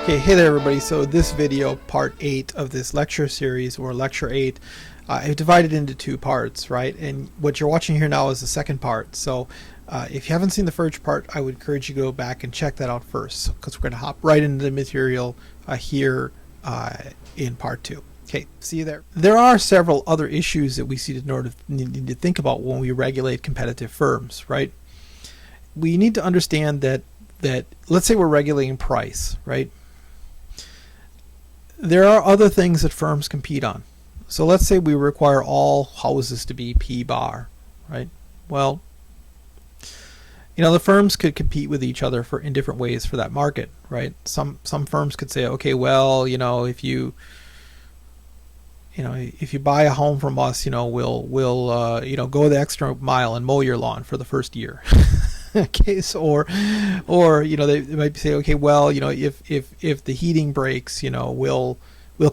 Okay, hey there everybody. So this video, part 8 of this lecture series, or lecture 8, I've divided into 2 parts, right? And what you're watching here now is the second part. So if you haven't seen the first part, I would encourage you to go back and check that out first, because we're going to hop right into the material here in part 2. Okay, see you there. There are several other issues that we need to think about when we regulate competitive firms, right? We need to understand that let's say we're regulating price, right? There are other things that firms compete on. So let's say we require all houses to be P-bar, right? Well, the firms could compete with each other in different ways for that market, right? Some firms could say, okay, well, if you buy a home from us, we'll go the extra mile and mow your lawn for the first year. Okay, so, or they might say, okay, well, if the heating breaks, we'll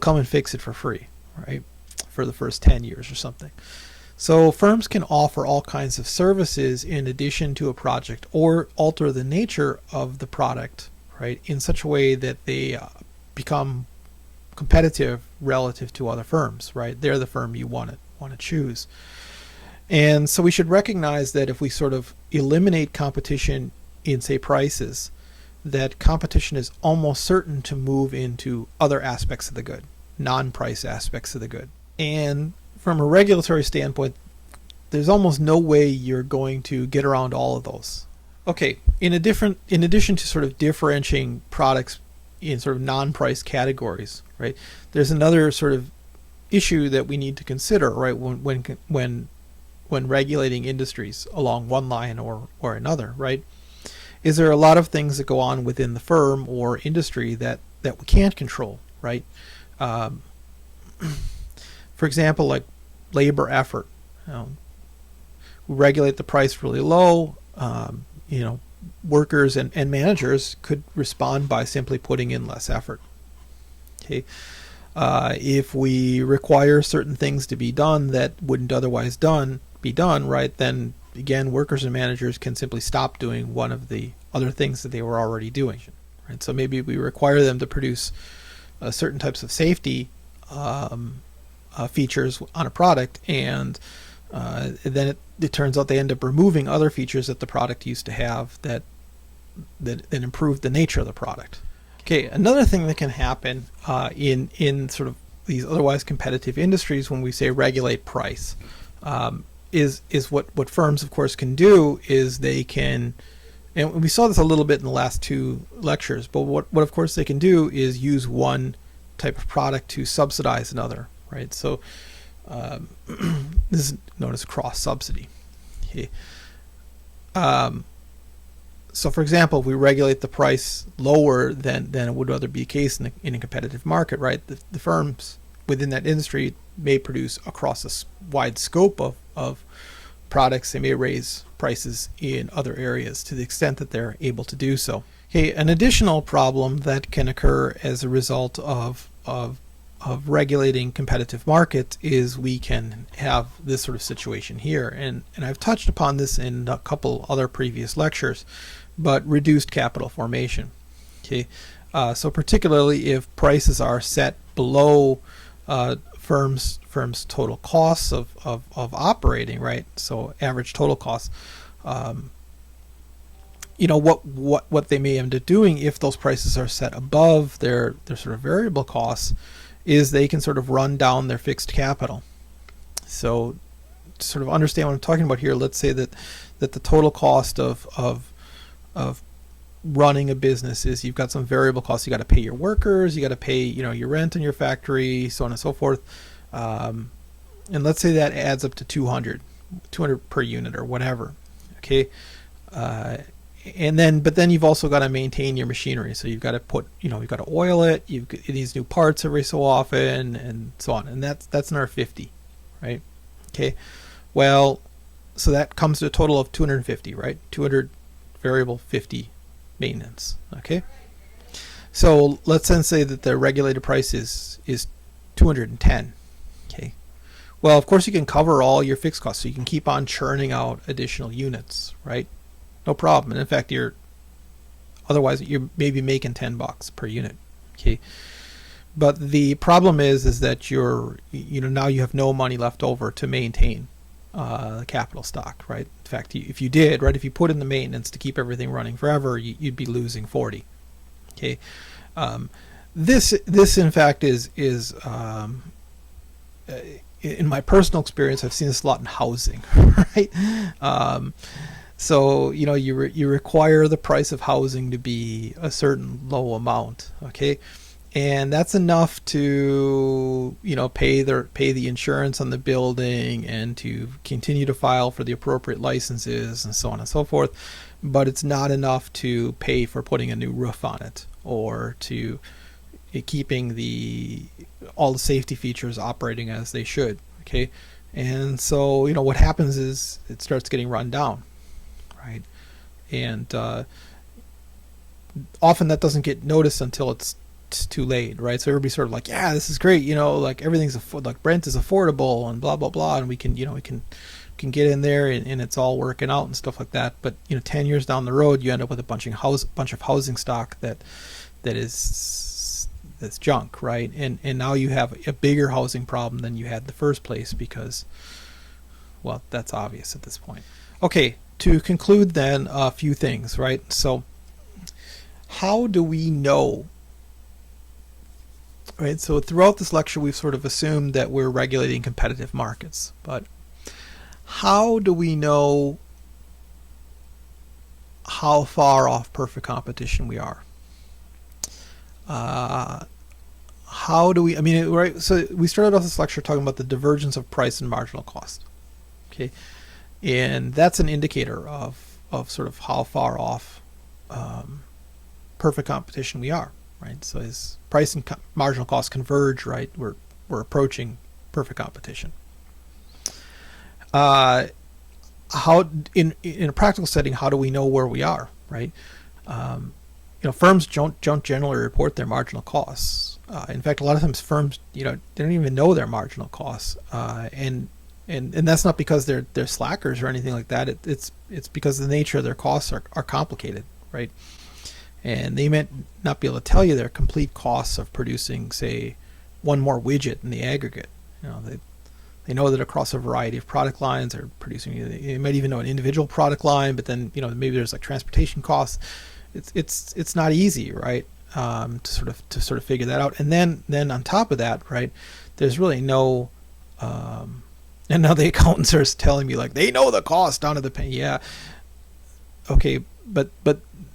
come and fix it for free, right, for the first 10 years or something. So firms can offer all kinds of services in addition to a project, or alter the nature of the product, right, in such a way that they become competitive relative to other firms, right? They're the firm you want to choose. And so we should recognize that if we sort of eliminate competition in, say, prices, that competition is almost certain to move into other aspects of the good, non-price aspects of the good. And from a regulatory standpoint, there's almost no way you're going to get around all of those. Okay, in addition to sort of differentiating products in sort of non-price categories, right, there's another sort of issue that we need to consider, right, when regulating industries along one line or another, right? Is there a lot of things that go on within the firm or industry that we can't control, right? For example, like labor effort. We regulate the price really low. Workers and managers could respond by simply putting in less effort. Okay. If we require certain things to be done that wouldn't otherwise be done, right, then again, workers and managers can simply stop doing one of the other things that they were already doing, right? So maybe we require them to produce certain types of safety features on a product, and then it turns out they end up removing other features that the product used to have that improve the nature of the product. Okay, another thing that can happen in sort of these otherwise competitive industries when we say regulate price is what firms, of course, can do is they can, and we saw this a little bit in the last 2 lectures, but what of course they can do is use one type of product to subsidize another, right? So this is known as cross subsidy. Okay. So for example, if we regulate the price lower than it would other be a case in a competitive market, right? The firms within that industry may produce across a wide scope of products. They may raise prices in other areas to the extent that they're able to do so. Okay, an additional problem that can occur as a result of regulating competitive markets is we can have this sort of situation here, and I've touched upon this in a couple other previous lectures, but reduced capital formation. Okay, so particularly if prices are set below firms' total costs of operating, right? So average total costs. What they may end up doing if those prices are set above their sort of variable costs is they can sort of run down their fixed capital. So to sort of understand what I'm talking about here, let's say that the total cost of running a business is you've got some variable costs. You got to pay your workers, you got to pay your rent in your factory, so on and so forth. And let's say that adds up to 200 per unit or whatever. Okay. But then you've also got to maintain your machinery. So you've got to you've got to oil it. You've got these new parts every so often, and so on. And that's another 50, right? Okay. Well, so that comes to a total of 250, right? 200 variable, 50 maintenance. Okay. So let's then say that the regulated price is 210. Okay. Well, of course you can cover all your fixed costs, so you can keep on churning out additional units, right? No problem. And in fact, otherwise you're maybe making $10 per unit. Okay, but the problem is that now you have no money left over to maintain capital stock, right? In fact, if you did, right, if you put in the maintenance to keep everything running forever, you'd be losing 40. Okay, this in fact is in my personal experience, I've seen this a lot in housing, right? So you require the price of housing to be a certain low amount, okay, and that's enough to pay the insurance on the building and to continue to file for the appropriate licenses and so on and so forth, but it's not enough to pay for putting a new roof on it or to keeping all the safety features operating as they should. Okay, and so what happens is it starts getting run down, right? And often that doesn't get noticed until it's too late, right? So everybody's sort of like, yeah, this is great, like everything's like rent is affordable and blah blah blah, and we can get in there and it's all working out and stuff like that. But 10 years down the road, you end up with a bunch of housing stock that's junk, right? And now you have a bigger housing problem than you had in the first place because, well, that's obvious at this point. Okay, to conclude then, a few things, right? So how do we know, right? So throughout this lecture, we've sort of assumed that we're regulating competitive markets, but how do we know how far off perfect competition we are? How do we, right, so we started off this lecture talking about the divergence of price and marginal cost, okay, and that's an indicator of sort of how far off perfect competition we are, right? So as price and marginal cost converge, right, we're approaching perfect competition. How in a practical setting, how do we know where we are, right? Firms don't generally report their marginal costs. In fact, a lot of times firms, they don't even know their marginal costs, and that's not because they're slackers or anything like that. It's because the nature of their costs are complicated, right? And they may not be able to tell you their complete costs of producing, say, one more widget in the aggregate. They know that across a variety of product lines they're producing. They might even know an individual product line, but then maybe there's like transportation costs. It's not easy, right? To sort of figure that out, and then on top of that, right, there's really no, and now the accountants are telling me like they know the cost down to the penny. Yeah, okay, but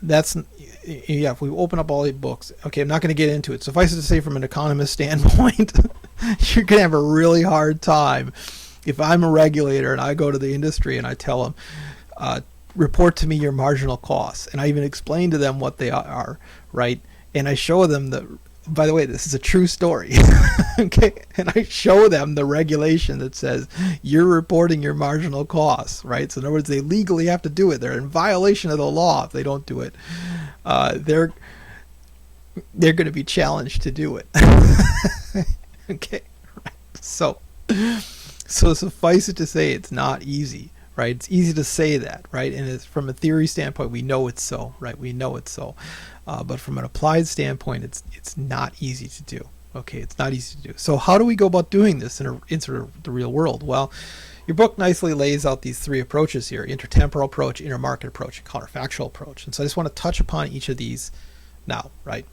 that's, yeah, if we open up all the books, okay, I'm not going to get into it. Suffice it to say, from an economist standpoint, you're going to have a really hard time if I'm a regulator and I go to the industry and I tell them, report to me your marginal costs, and I even explain to them what they are, right? And I show them that, by the way, this is a true story, okay? And I show them the regulation that says you're reporting your marginal costs, right? So in other words, they legally have to do it. They're in violation of the law if they don't do it. They're going to be challenged to do it. Okay, right. So suffice it to say, it's not easy, right? It's easy to say that, right? And it's, from a theory standpoint, we know it's so, right? We know it's so. But from an applied standpoint, it's not easy to do. Okay, it's not easy to do. So how do we go about doing this in sort of the real world? Well, your book nicely lays out these three approaches here: intertemporal approach, intermarket approach, and counterfactual approach. And so I just want to touch upon each of these now, right?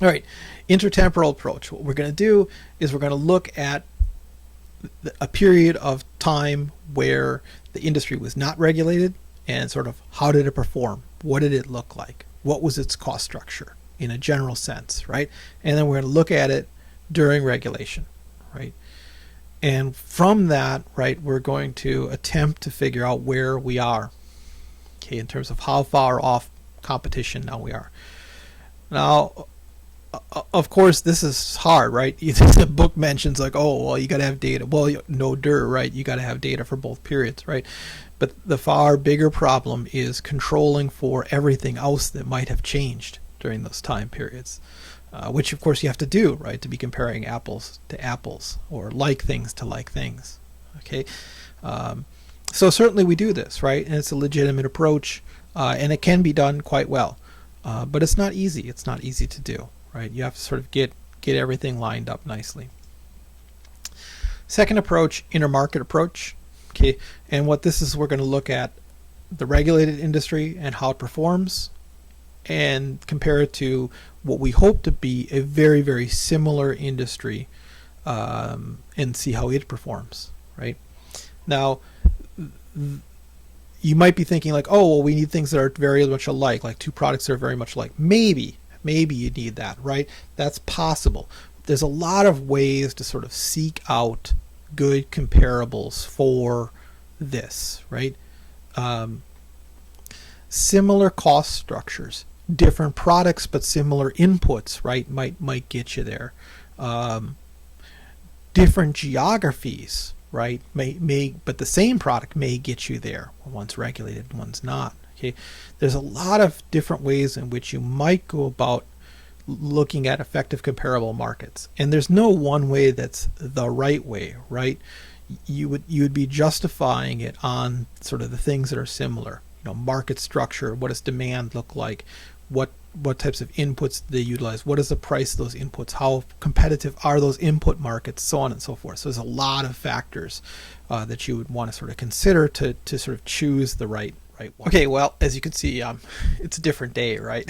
All right, intertemporal approach. What we're going to do is we're going to look at a period of time where the industry was not regulated, and sort of how did it perform? What did it look like? What was its cost structure in a general sense, right? And then we're going to look at it during regulation, right? And from that, right, we're going to attempt to figure out where we are, okay, in terms of how far off competition now we are. Now, of course, this is hard, right? The book mentions like, oh, well, you got to have data. Well, right? You got to have data for both periods, right? But the far bigger problem is controlling for everything else that might have changed during those time periods, which of course you have to do, right, to be comparing apples to apples or like things to like things. Okay, so certainly we do this, right, and it's a legitimate approach, and it can be done quite well, but it's not easy. It's not easy to do, right? You have to sort of get everything lined up nicely. Second approach, intermarket approach. Okay, and what this is, we're going to look at the regulated industry and how it performs, and compare it to what we hope to be a very, very similar industry, and see how it performs, right? Now, you might be thinking like, oh, well, we need things that are very much alike, like two products that are very much alike. Maybe you need that, right? That's possible. There's a lot of ways to sort of seek out good comparables for this, right? Similar cost structures, different products but similar inputs, right? Might get you there. Different geographies, right? But the same product may get you there. One's regulated, one's not. Okay, there's a lot of different ways in which you might go about looking at effective comparable markets, and there's no one way that's the right way, right? You would be justifying it on sort of the things that are similar. Market structure. What does demand look like? What types of inputs do they utilize? What is the price of those inputs? How competitive are those input markets? So on and so forth. So there's a lot of factors that you would want to sort of consider to sort of choose the right one. Okay, well, as you can see, it's a different day, right?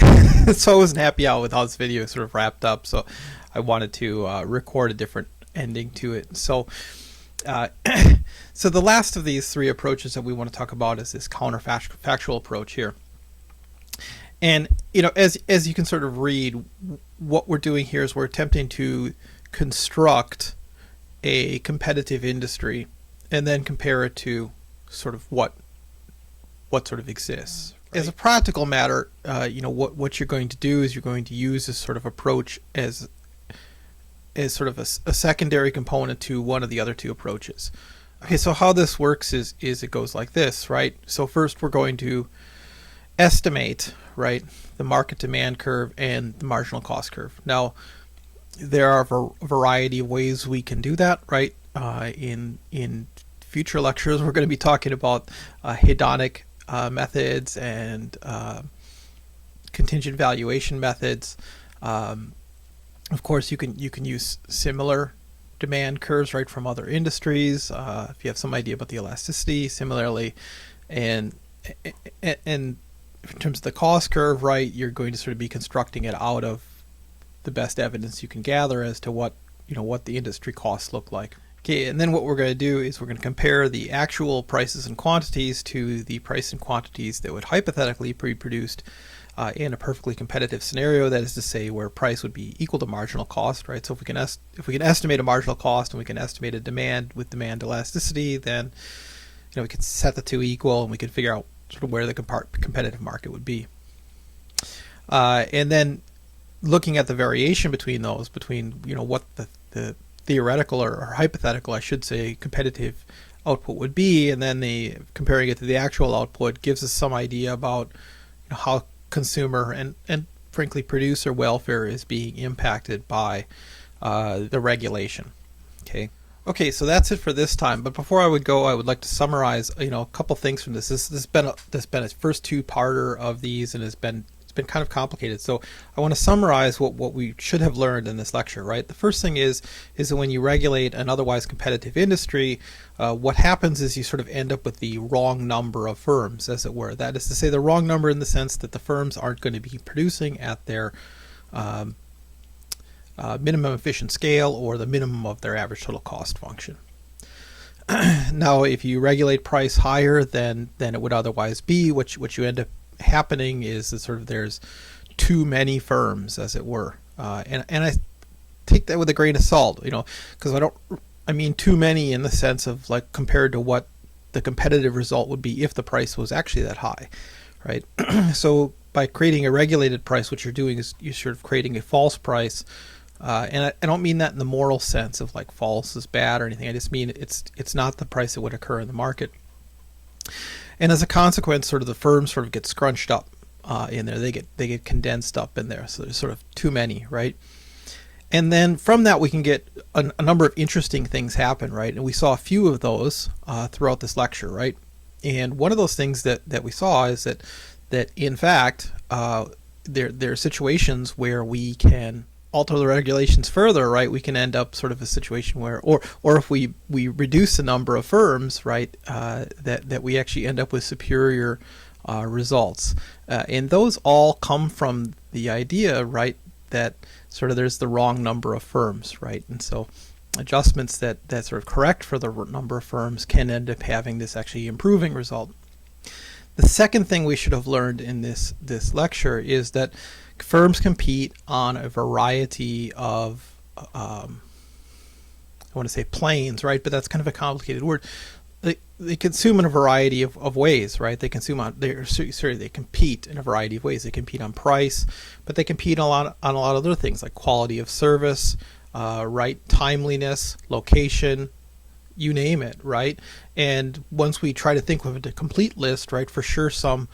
So I wasn't happy out with how this video sort of wrapped up, so I wanted to record a different ending to it. So so the last of these three approaches that we want to talk about is this counterfactual approach here. And as you can sort of read, what we're doing here is we're attempting to construct a competitive industry and then compare it to sort of what sort of exists. Right? As a practical matter, what you're going to do is you're going to use this sort of approach as sort of a secondary component to one of the other two approaches. Okay, so how this works is it goes like this, right? So first we're going to estimate, right, the market demand curve and the marginal cost curve. Now, there are a variety of ways we can do that, right? In future lectures, we're going to be talking about hedonic methods and contingent valuation methods. Of course, you can use similar demand curves, right, from other industries if you have some idea about the elasticity. Similarly, and in terms of the cost curve, right, you're going to sort of be constructing it out of the best evidence you can gather as to what the industry costs look like. Okay, and then what we're going to do is we're going to compare the actual prices and quantities to the price and quantities that would hypothetically be produced in a perfectly competitive scenario. That is to say, where price would be equal to marginal cost, right? So if we can estimate a marginal cost and we can estimate a demand with demand elasticity, then we can set the two equal and we can figure out sort of where the competitive market would be. And then looking at the variation between those, what the theoretical or hypothetical, I should say, competitive output would be, and then comparing it to the actual output gives us some idea about how consumer and frankly producer welfare is being impacted by the regulation. Okay, so that's it for this time. But before I would go, I would like to summarize a couple things from this. This has been a first two-parter of these, and it's been kind of complicated. So I want to summarize what we should have learned in this lecture, right? The first thing is that when you regulate an otherwise competitive industry, what happens is you sort of end up with the wrong number of firms, as it were. That is to say, the wrong number in the sense that the firms aren't going to be producing at their minimum efficient scale or the minimum of their average total cost function. Now, if you regulate price higher than it would otherwise be, what you end up happening is that sort of there's too many firms, as it were, and I take that with a grain of salt, because I mean too many in the sense of like compared to what the competitive result would be if the price was actually that high, right? So by creating a regulated price, what you're doing is you're sort of creating a false price, and I don't mean that in the moral sense of like false is bad or anything. I just mean it's not the price that would occur in the market. And as a consequence, sort of the firms sort of get scrunched up in there. They get condensed up in there. So there's sort of too many, right? And then from that we can get a number of interesting things happen, right? And we saw a few of those throughout this lecture, right? And one of those things that we saw is that in fact there are situations where we can alter the regulations further, right, we can end up sort of a situation where, or if we reduce the number of firms, right, that we actually end up with superior results. And those all come from the idea, right, that sort of there's the wrong number of firms, right? And so adjustments that sort of correct for the number of firms can end up having this actually improving result. The second thing we should have learned in this lecture is that firms compete on a variety of, I want to say planes, right? But that's kind of a complicated word. They consume in a variety of ways, right? They consume on they compete in a variety of ways. They compete on price, but they compete on a lot of other things like quality of service, right, timeliness, location, you name it, right? And once we try to think of a complete list, right, for sure some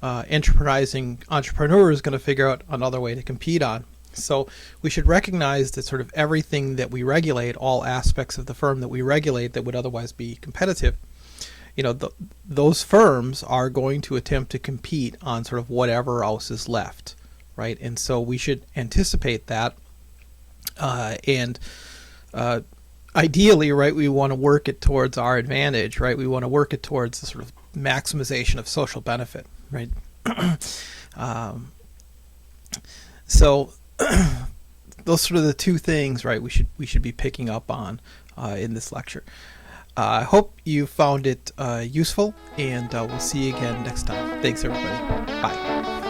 enterprising entrepreneur is going to figure out another way to compete on. So we should recognize that sort of everything that we regulate, all aspects of the firm that we regulate that would otherwise be competitive, you know, those firms are going to attempt to compete on sort of whatever else is left, right? And so we should anticipate that, and ideally, right, we want to work it towards our advantage, right? We want to work it towards the sort of maximization of social benefit, right? So those sort of the two things, right, we should be picking up on in this lecture. I hope you found it useful, and we'll see you again next time. Thanks, everybody. Bye.